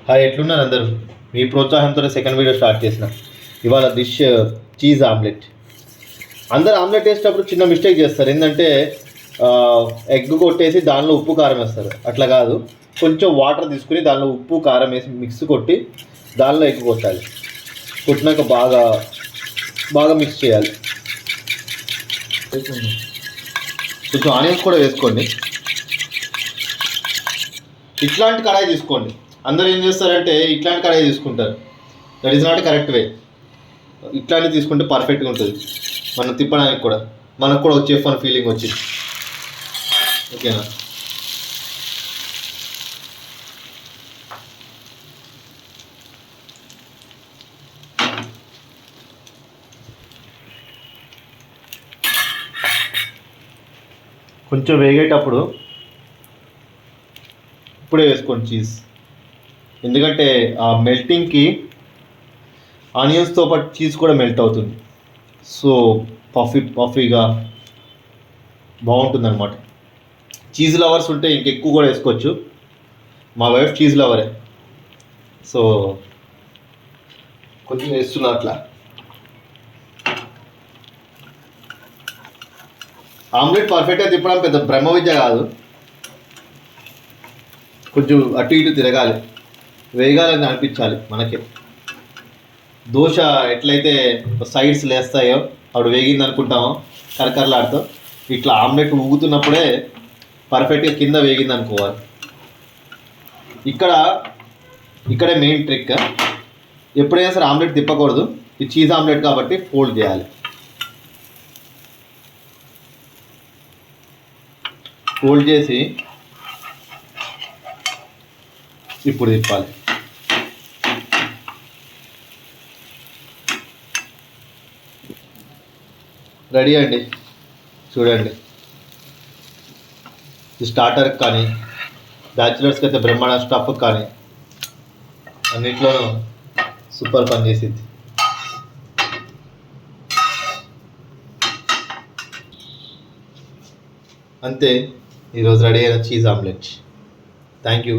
Hi, ఎట్లున్నారు అందరూ? మీ ప్రోత్సాహంతో సెకండ్ వీడియో స్టార్ట్ చేసిన. ఇవాళ డిష్ చీజ్ ఆమ్లెట్. అందరు ఆమ్లెట్ వేసేటప్పుడు చిన్న మిస్టేక్ చేస్తారు. ఏంటంటే ఎగ్ కొట్టేసి దానిలో ఉప్పు కారం వేస్తారు. అట్లా కాదు, కొంచెం వాటర్ తీసుకుని దానిలో ఉప్పు కారం వేసి మిక్స్ కొట్టి దానిలో ఎగ్ కొట్టాలి. కొట్టినాక బాగా బాగా మిక్స్ చేయాలి. కొంచెం ఆనియన్స్ కూడా వేసుకోండి. ఇట్లాంటి కడాయి తీసుకోండి. అందరూ ఏం చేస్తారంటే ఇట్లాంటి కడాయి తీసుకుంటారు. That is not correct way. ఇట్లాంటివి తీసుకుంటే పర్ఫెక్ట్గా ఉంటుంది. మనం తిప్పడానికి కూడా మనకు కూడా వచ్చే ఫన్ ఫీలింగ్ వచ్చింది. ఓకేనా? కొంచెం వేగేటప్పుడు ఇప్పుడే వేసుకోండి చీజ్. ఎందుకంటే ఆ మెల్టింగ్కి ఆనియన్స్తో పాటు చీజ్ కూడా మెల్ట్ అవుతుంది. సో పఫీగా బాగుంటుంది అనమాట. చీజ్ లవర్స్ ఉంటే ఇంకెక్కువ కూడా వేసుకోవచ్చు. మా వైఫ్ చీజ్ లవరే, సో కొంచెం వేస్తున్నా అట్లా. ఆమ్లెట్ పర్ఫెక్ట్గా తిప్పడం పెద్ద బ్రహ్మ విద్య కాదు. కొంచెం అటు ఇటు తిరగాలి, వేగాలని అనిపించాలి మనకి. దోశ ఎట్లయితే సైడ్స్ లేస్తాయో అప్పుడు వేగింది అనుకుంటామో కరకరలాడుతూ, ఇట్లా ఆమ్లెట్ ఊగుతున్నప్పుడే పర్ఫెక్ట్గా కింద వేగింది అనుకోవాలి. ఇక్కడే మెయిన్ ట్రిక్. ఎప్పుడైనా సరే ఆమ్లెట్ తిప్పకూడదు. ఇది చీజ్ ఆమ్లెట్ కాబట్టి ఫోల్డ్ చేయాలి. ఫోల్డ్ చేసి ఇప్పుడు తిప్పాలి. రెడీ అండి, చూడండి. ఈ స్టార్టర్కి కానీ బ్యాచులర్స్కి అయితే బ్రహ్మాండ, స్టఫ్ కానీ అన్నిట్లోనూ సూపర్ పని చేసింది. అంతే, ఈరోజు రెడీ అయిన చీజ్ ఆమ్లెట్. Thank you.